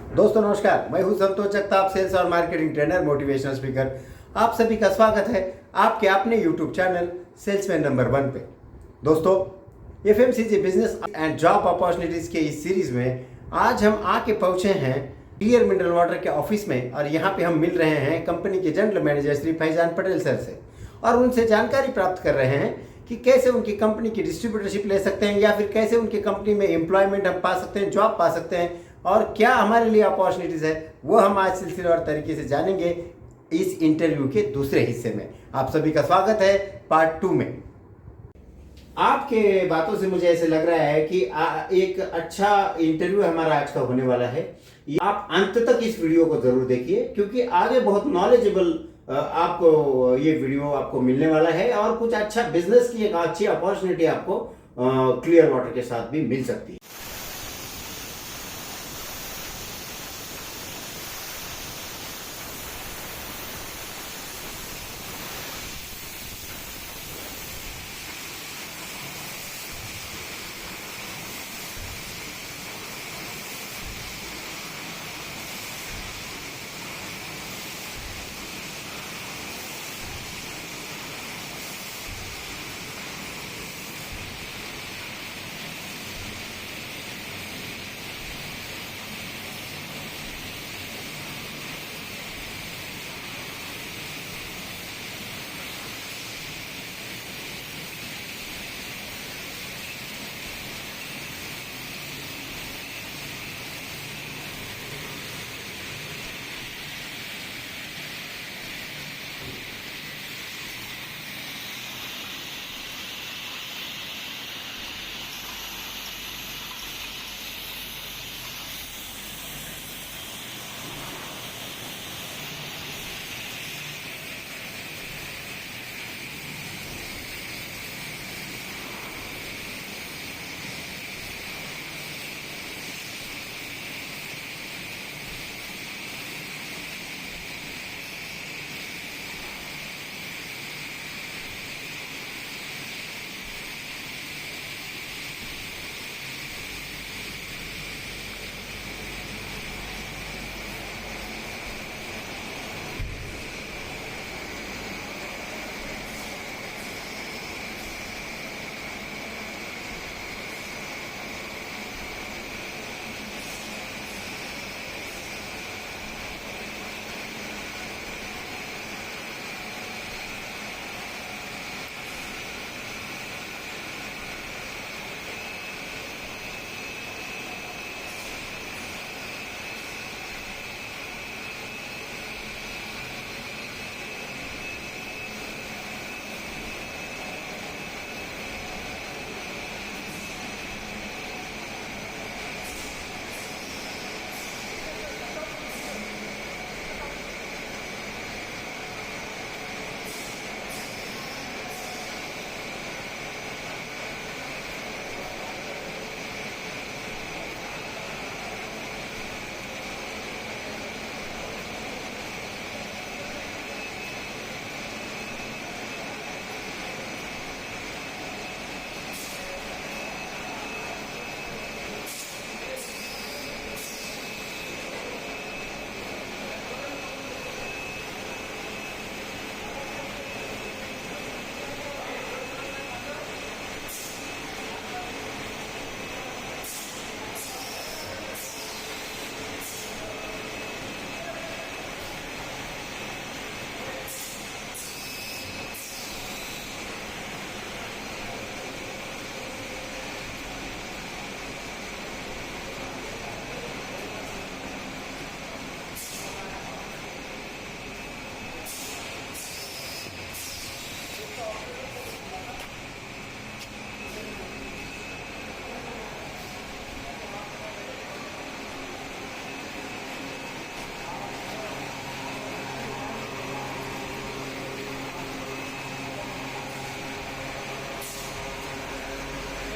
दोस्तों नमस्कार, मैं हूं संतोष जगताप, सेल्स और मार्केटिंग ट्रेनर, मोटिवेशनल स्पीकर। आप सभी का स्वागत है आपके अपने यूट्यूब चैनल सेल्समैन नंबर 1 पे। दोस्तों, FMCG business and job opportunities के इस सीरीज में आज हम आके पहुंचे हैं डियर मिनरल वाटर के ऑफिस में, और यहाँ पे हम मिल रहे हैं कंपनी के general manager Shri Faizan Patel sir से, और उनसे जानकारी प्राप्त कर रहे हैं कि कैसे उनकी कंपनी की डिस्ट्रीब्यूटरशिप ले सकते हैं, या फिर कैसे उनकी कंपनी में एम्प्लॉयमेंट हम पा सकते हैं, जॉब पा सकते हैं, और क्या हमारे लिए अपॉर्चुनिटीज है, वो हम आज सिलसिलेवार तरीके से जानेंगे इस इंटरव्यू के दूसरे हिस्से में। आप सभी का स्वागत है पार्ट 2 में। आपके बातों से मुझे ऐसे लग रहा है कि एक अच्छा इंटरव्यू हमारा आज का होने वाला है। आप अंत तक इस वीडियो को जरूर देखिए, क्योंकि आगे बहुत नॉलेजेबल आपको ये वीडियो आपको मिलने वाला है, और कुछ अच्छा बिजनेस की एक अच्छी अपॉर्चुनिटी आपको क्लियर वाटर के साथ भी मिल सकती है।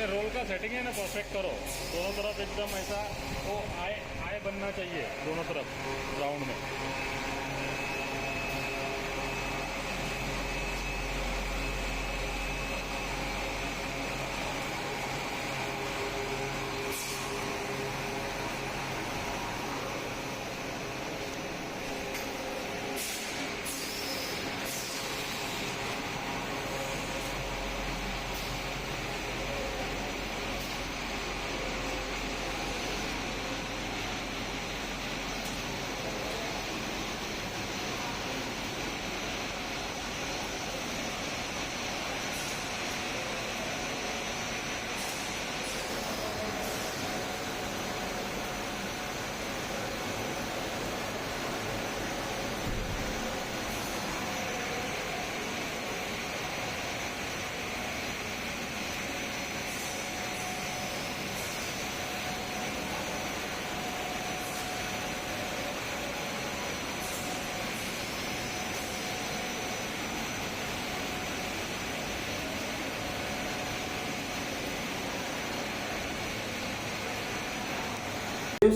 रोल का सेटिंग है ना, परफेक्ट करो। दोनों तरफ एकदम ऐसा वो आय आय बनना चाहिए, दोनों तरफ राउंड में।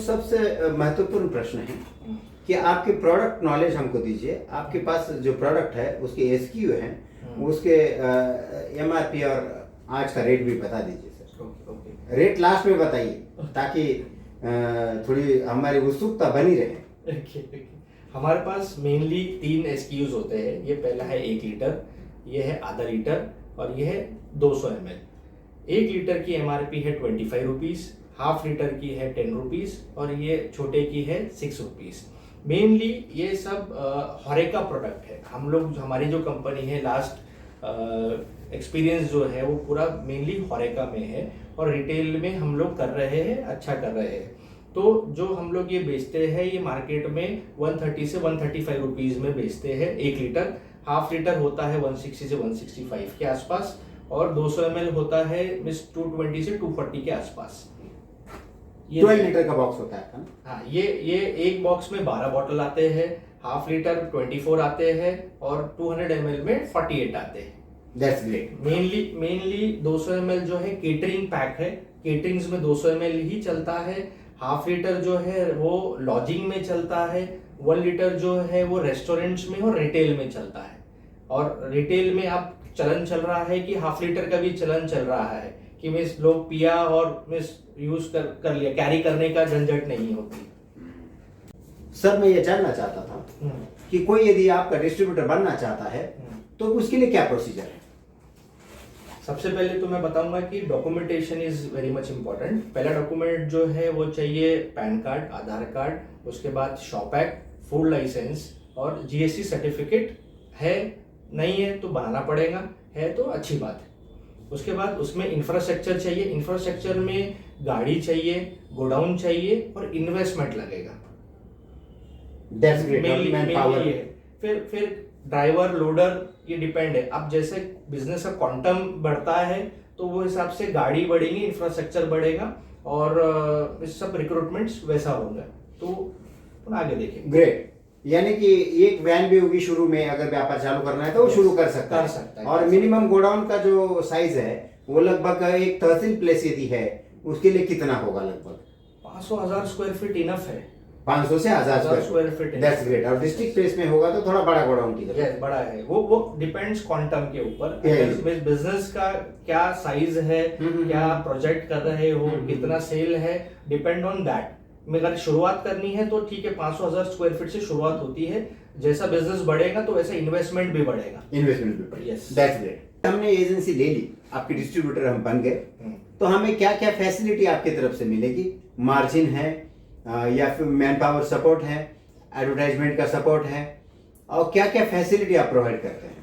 सबसे महत्वपूर्ण प्रश्न है कि आपके प्रोडक्ट नॉलेज हमको दीजिए। आपके पास जो प्रोडक्ट है उसके एसक्यू हैं, उसके एमआरपी और आज का रेट भी बता दीजिए सर। ओके। रेट लास्ट में बताइए ताकि थोड़ी हमारी उत्सुकता बनी रहे। ओके। हमारे पास मेनली 3 एसक्यूज होते हैं। ये पहला है 1 लीटर, ये है आधा लीटर और ये है 200 ml। 1 लीटर की एमआरपी है 25 रुपीज़, हाफ लीटर की है 10 रुपीज़ और ये छोटे की है 6 रुपीज़। मेनली ये सब हॉरेका प्रोडक्ट है। हम लोग हमारी जो कंपनी है लास्ट एक्सपीरियंस जो है वो पूरा मेनली हॉरेका में है और रिटेल में हम लोग कर रहे हैं, अच्छा कर रहे हैं। तो जो हम लोग ये बेचते हैं ये मार्केट में 130 से 135 रुपीज़ में बेचते हैं 1 लीटर। हाफ लीटर होता है 160 से 165 के आसपास और 200 ml होता है 220 से 240 के आसपास। 12 लीटर का बॉक्स होता है। हाँ, ये एक बॉक्स में 12 बॉटल आते हैं, हाफ लीटर 24 आते हैं और 200 ml में 48 आते हैं। That's great. मेनली 200 ml जो है केटरिंग पैक है, केटरिंग्स में 200 ml ही चलता है। हाफ लीटर जो है वो लॉजिंग में चलता है, 1 लीटर जो है वो रेस्टोरेंट्स में और रिटेल में चलता है। और रिटेल में अब चलन चल रहा है कि हाफ लीटर का भी चलन चल रहा है कि मिस लोग पिया और मिस यूज कर लिया, कैरी करने का झंझट नहीं होती। सर मैं ये जानना चाहता था कि कोई यदि आपका डिस्ट्रीब्यूटर बनना चाहता है तो उसके लिए क्या प्रोसीजर है? सबसे पहले तो मैं बताऊंगा कि documentation is very much important. पहला डॉक्यूमेंट जो है वो चाहिए पैन कार्ड, आधार कार्ड, उसके बाद शॉप एक्ट, फूड लाइसेंस और जीएसटी सर्टिफिकेट है, नहीं है तो बनाना पड़ेगा, है तो अच्छी बात है। उसके बाद उसमें इंफ्रास्ट्रक्चर चाहिए, इंफ्रास्ट्रक्चर में गाड़ी चाहिए, गोडाउन चाहिए और इन्वेस्टमेंट लगेगा। That's great. मेनली ये है। फिर ड्राइवर, लोडर, ये डिपेंड है। अब जैसे बिजनेस का क्वांटम बढ़ता है तो वो हिसाब से गाड़ी बढ़ेगी, इंफ्रास्ट्रक्चर बढ़ेगा और सब रिक्रूटमेंट्स वैसा होगा। तो आगे देखिए। ग्रेट। यानी कि एक वैन भी होगी शुरू में, अगर व्यापार चालू करना है तो वो शुरू कर सकता है। और मिनिमम गोडाउन का जो साइज है वो लगभग एक तहसील प्लेस यदि है उसके लिए कितना होगा? लगभग 500,000 स्क्वायर फीट इनफ है। 500 से 1000 स्क्वायर फीट। That's great. और डिस्ट्रिक्ट प्लेस में होगा तो थोड़ा बड़ा गोडाउन की जरूरत है। बड़ा है, वो डिपेंड्स क्वांटम के ऊपर। बिजनेस का क्या साइज है, क्या प्रोजेक्ट कर रहे हो, कितना सेल है, डिपेंड ऑन दैट। अगर शुरुआत करनी है तो ठीक है, 500,000 स्क्वायर फीट से शुरुआत होती है। जैसा बिजनेस बढ़ेगा तो वैसा इन्वेस्टमेंट भी बढ़ेगा। Yes, that's great. हमने एजेंसी ले ली, आपके डिस्ट्रीब्यूटर हम बन गए, तो हमें क्या क्या फैसिलिटी आपकी तरफ से मिलेगी? मार्जिन है या फिर मैन पावर सपोर्ट है, एडवर्टाइजमेंट का सपोर्ट है, और क्या क्या फैसिलिटी आप प्रोवाइड करते हैं?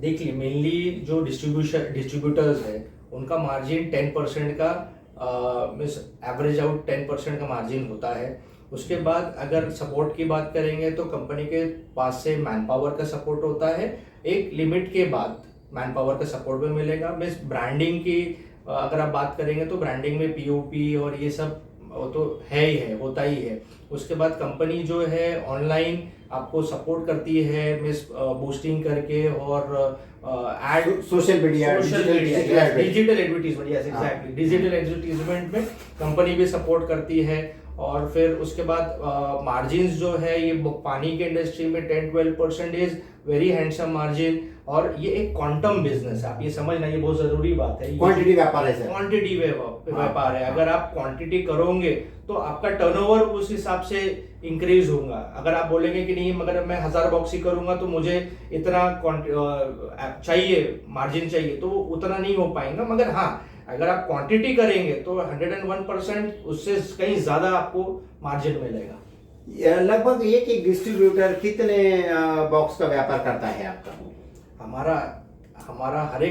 देखिए, मेनली जो डिस्ट्रीब्यूटर्स है उनका मार्जिन 10% का एवरेज आउट 10% का मार्जिन होता है। उसके बाद अगर सपोर्ट की बात करेंगे तो कंपनी के पास से मैन पावर का सपोर्ट होता है। एक लिमिट के बाद मैन पावर का सपोर्ट भी मिलेगा। मीन्स ब्रांडिंग की अगर आप बात करेंगे तो ब्रांडिंग में पीओपी और ये सब वो तो है ही है, होता ही है। उसके बाद कंपनी जो है ऑनलाइन आपको सपोर्ट करती है, मिस बूस्टिंग करके और ad social media, digital advertisement, yes exactly, digital advertisement में कंपनी भी सपोर्ट करती है। और फिर उसके बाद मार्जिन्स जो है ये पानी के इंडस्ट्री में 10-12% इज वेरी हैंडसम मार्जिन। और ये एक क्वांटम बिजनेस है, आप ये समझना, ये बहुत जरूरी बात है। क्वांटिटी व्यापार है सर, क्वांटिटी व्यापार है। अगर आप क्वांटिटी करोगे तो आपका टर्नओवर उस हिसाब से इंक्रीज होगा। अगर आप बोलेंगे कि नहीं मगर मैं 1000 बॉक्स ही करूंगा तो मुझे इतना चाहिए, मार्जिन चाहिए, तो उतना नहीं हो पाएगा। मगर हाँ, अगर आप क्वांटिटी करेंगे तो 101% उससे कहीं ज्यादा आपको मार्जिन मिलेगा। लगभग एक डिस्ट्रीब्यूटर कितने बॉक्स का व्यापार करता है आपका? हमारा हर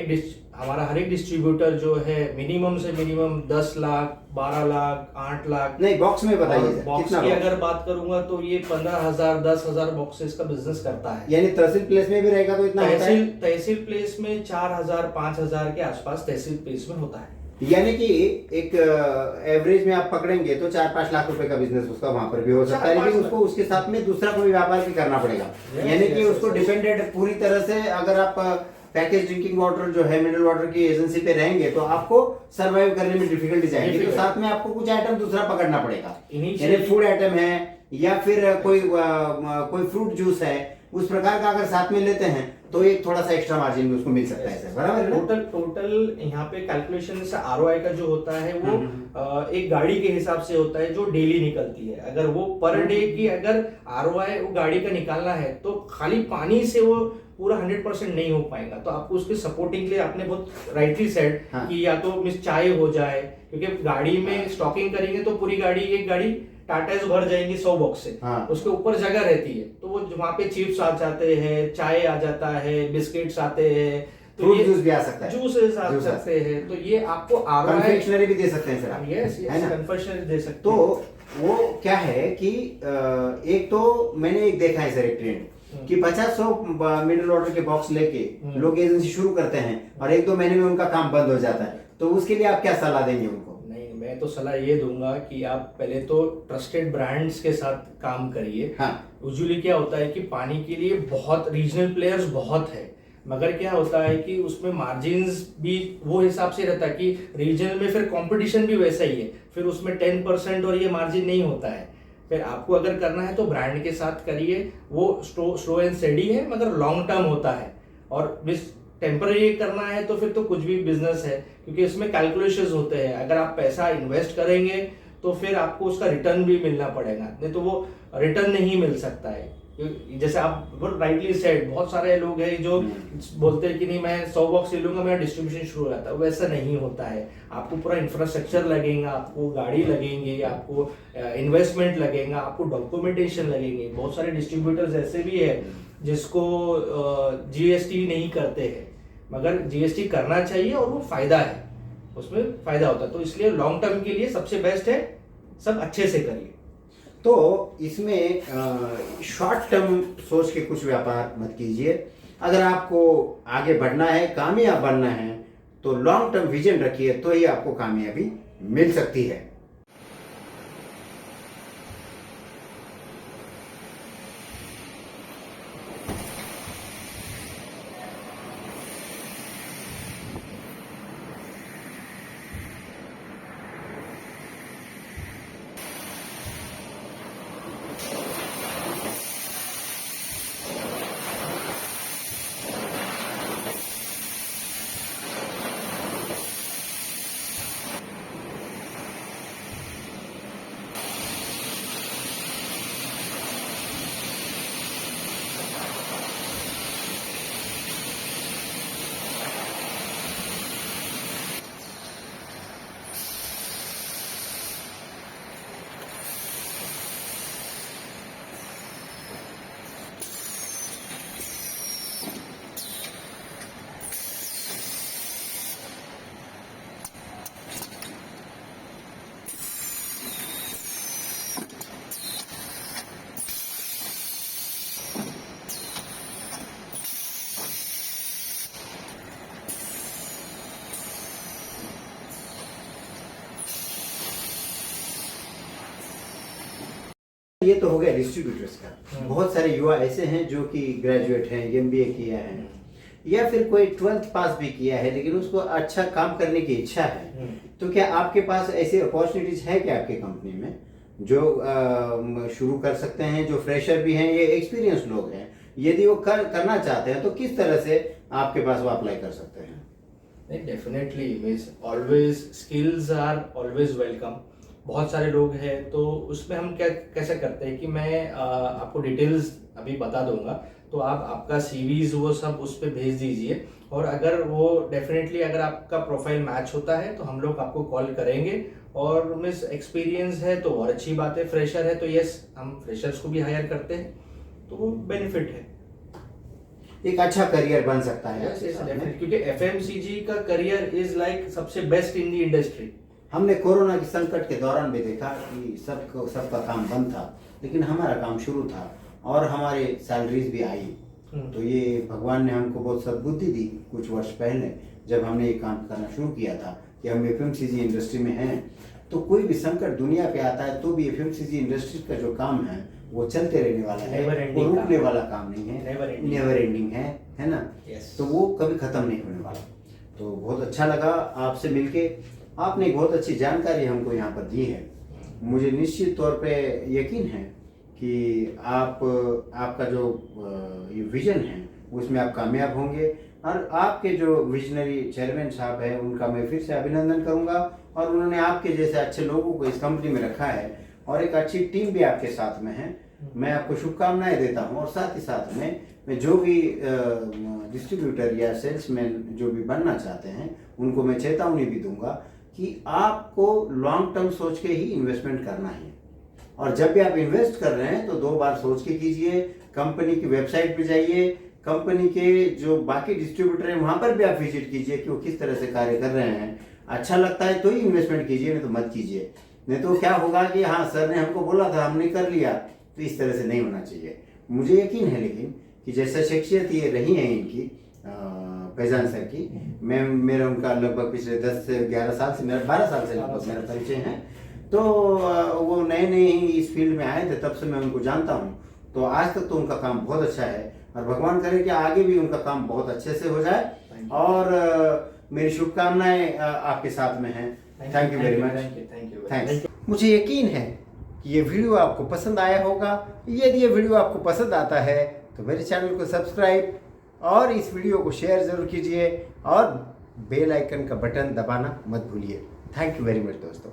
एक डिस्ट्रीब्यूटर जो है मिनिमम से मिनिमम 10 लाख, 12 लाख, 8 लाख। नहीं, बॉक्स में बताइए बॉक्स की अगर बात करूंगा तो ये 15,000, 10,000 बॉक्सेस का बिजनेस करता है। यानी तहसील प्लेस में भी रहेगा तो इतना होता है? तहसील प्लेस में 4,000, 5,000 के आसपास तहसील प्लेस में होता है। यानी कि एक एवरेज में आप पकड़ेंगे तो 4-5 लाख रुपए का बिजनेस उसका वहां पर भी हो सकता है, लेकिन उसको उसके साथ में दूसरा कोई व्यापार भी करना पड़ेगा। यानी कि उसको डिपेंडेंट पूरी तरह से अगर आप पैकेज ड्रिंकिंग वाटर जो है मिनरल वाटर की एजेंसी पे रहेंगे तो आपको सरवाइव करने में डिफिकल्टीज आएगी, तो साथ में आपको कुछ आइटम दूसरा पकड़ना पड़ेगा, यानी फूड आइटम है या फिर कोई फ्रूट जूस है, उस प्रकार का अगर साथ में लेते हैं तो एक थोड़ा सा एक्स्ट्रा मार्जिन भी उसको मिल सकता है सर, बराबर है ना? टोटल यहाँ पे कैलकुलेशन से आरओआई का जो होता है वो एक गाड़ी के हिसाब से होता है जो डेली निकलती है। अगर वो पर डे की अगर आरओआई वो गाड़ी का निकालना है तो खाली पानी से वो पूरा 100% नहीं हो पाएगा, तो आपको उसके सपोर्टिंग के लिए आपने बहुत राइटली सेड कि या तो मिस चाय हो जाए, क्योंकि गाड़ी में स्टॉकिंग करेंगे तो पूरी गाड़ी एक गाड़ी टाटा भर जाएंगी 100 बॉक्स से, उसके ऊपर जगह रहती है तो वो वहाँ पे चिप्स आ जाते हैं, चाय आ जाता है, बिस्किट्स आते हैं, तो जूस भी आ सकता है, जूसेस आ सकते हैं, तो ये आपको आरओआई कन्फेक्शनरी भी दे सकते हैं सर, यस कन्फेक्शनरी दे सकते तो हैं। वो क्या है कि एक तो मैंने एक देखा है सर एक ट्रेंड कि 50-100 मिनरल वाटर के बॉक्स लेके लोग एजेंसी शुरू करते हैं और 1-2 महीने में उनका काम बंद हो जाता है, तो उसके लिए आप क्या सलाह देंगे उनको? नहीं, मैं तो सलाह ये दूंगा कि आप पहले तो ट्रस्टेड ब्रांड्स के साथ काम करिए। यूजुअली क्या होता है कि पानी के लिए बहुत रीजनल प्लेयर्स बहुत है, मगर क्या होता है कि उसमें मार्जिन्स भी वो हिसाब से रहता है कि रीजनल में फिर कंपटीशन भी वैसा ही है, फिर उसमें 10% और ये मार्जिन नहीं होता है। फिर आपको अगर करना है तो ब्रांड के साथ करिए, वो स्लो एंड स्टेडी है मगर लॉन्ग टर्म होता है, और टेम्पररी करना है तो फिर तो कुछ भी बिजनेस है, क्योंकि इसमें कैलकुलेशंस होते हैं। अगर आप पैसा इन्वेस्ट करेंगे तो फिर आपको उसका रिटर्न भी मिलना पड़ेगा, नहीं तो वो रिटर्न नहीं मिल सकता है। जैसे आप राइटली सेड, बहुत सारे लोग हैं जो बोलते हैं कि नहीं मैं 100 बॉक्स ले लूंगा मेरा डिस्ट्रीब्यूशन शुरू हो जाता है, वैसा नहीं होता है। आपको पूरा इंफ्रास्ट्रक्चर लगेगा, आपको गाड़ी लगेंगे, आपको इन्वेस्टमेंट लगेगा, आपको डॉक्यूमेंटेशन लगेंगे। बहुत सारे डिस्ट्रीब्यूटर्स ऐसे भी है जिसको जीएसटी नहीं करते हैं, मगर जीएसटी करना चाहिए और वो फायदा है, उसमें फायदा होता है। तो इसलिए लॉन्ग टर्म के लिए सबसे बेस्ट है सब अच्छे से करिए। तो इसमें शॉर्ट टर्म सोच के कुछ व्यापार मत कीजिए। अगर आपको आगे बढ़ना है, कामयाब बनना है, तो लॉन्ग टर्म विजन रखिए, तो ही आपको कामयाबी मिल सकती है। ये तो हो गया डिस्ट्रीब्यूटर्स का। बहुत सारे युवा ऐसे हैं जो कि ग्रेजुएट हैं, एमबीए किया है या फिर कोई 12th पास भी किया है, लेकिन उसको अच्छा काम करने की इच्छा है। तो क्या आपके पास ऐसी अपॉर्चुनिटीज है क्या आपकी कंपनी में जो शुरू कर सकते हैं, जो फ्रेशर भी हैं, ये एक्सपीरियंस लोग हैं, यदि वो करना चाहते हैं तो किस तरह से आपके पास वो अप्लाई कर सकते हैं? Definitely means always skills are always welcome. बहुत सारे लोग हैं तो उसमें हम क्या कैसे करते हैं कि मैं आपको डिटेल्स अभी बता दूंगा, तो आप आपका सीवीज वो सब उस पर भेज दीजिए, और अगर वो डेफिनेटली अगर आपका प्रोफाइल मैच होता है तो हम लोग आपको कॉल करेंगे। और मिस एक्सपीरियंस है तो और अच्छी बात है, फ्रेशर है तो यस हम फ्रेशर्स को भी हायर करते हैं, तो वो बेनिफिट है, एक अच्छा करियर बन सकता है। क्योंकि एफएमसीजी का करियर इज लाइक सबसे बेस्ट इन द इंडस्ट्री। हमने कोरोना के संकट के दौरान भी देखा कि सबका काम बंद था, लेकिन हमारा काम शुरू था और हमारे सैलरीज भी आई। तो ये भगवान ने हमको बहुत सद्बुद्धि दी कुछ वर्ष पहले, जब हमने ये काम करना शुरू किया था कि हम एफएमसीजी इंडस्ट्री में हैं। तो कोई भी संकट दुनिया पे आता है तो भी एफएमसीजी इंडस्ट्री का जो काम है वो चलते रहने वाला है, वो रुकने वाला काम नहीं है, नेवर एंडिंग है। है ना। Yes. तो वो कभी ख़त्म नहीं होने वाला। तो बहुत अच्छा लगा आपसे मिलके, आपने बहुत अच्छी जानकारी हमको यहाँ पर दी है। मुझे निश्चित तौर पे यकीन है कि आपका जो ये विज़न है उसमें आप कामयाब होंगे, और आपके जो विजनरी चेयरमैन साहब हैं उनका मैं फिर से अभिनंदन करूंगा, और उन्होंने आपके जैसे अच्छे लोगों को इस कंपनी में रखा है और एक अच्छी टीम भी आपके साथ में है। मैं आपको शुभकामनाएं देता हूं, और साथ ही साथ में मैं जो भी डिस्ट्रीब्यूटर या सेल्समैन जो भी बनना चाहते हैं उनको मैं चेतावनी भी दूंगा कि आपको लॉन्ग टर्म सोच के ही इन्वेस्टमेंट करना है, और जब भी आप इन्वेस्ट कर रहे हैं तो 2 बार सोच के कीजिए। कंपनी की वेबसाइट पे जाइए, कंपनी के जो बाकी डिस्ट्रीब्यूटर हैं वहां पर भी आप विजिट कीजिए कि वो किस तरह से कार्य कर रहे हैं। अच्छा लगता है तो ही इन्वेस्टमेंट कीजिए, नहीं तो मत कीजिए। नहीं तो क्या होगा कि हाँ सर ने हमको बोला था हमने कर लिया, तो इस तरह से नहीं होना चाहिए। मुझे यकीन है लेकिन कि जैसा शख्सियत ये रही है इनकी फैजान सर की, मेरा उनका लगभग पिछले 10 से 11 साल से, मेरा 12 साल से लगभग मेरा परिचय है। तो वो नए नए ही इस फील्ड में आए थे, तब से मैं उनको जानता हूँ। तो आज तक तो उनका काम बहुत अच्छा है, और भगवान करे कि आगे भी उनका काम बहुत अच्छे से हो जाए, और मेरी शुभकामनाएं आपके साथ में हैं। Thank you very much. Thanks. मुझे यकीन है कि ये वीडियो आपको पसंद आया होगा। यदि ये वीडियो आपको पसंद आता है तो मेरे चैनल को सब्सक्राइब और इस वीडियो को शेयर ज़रूर कीजिए, और बेल आइकन का बटन दबाना मत भूलिए। थैंक यू वेरी मच दोस्तों।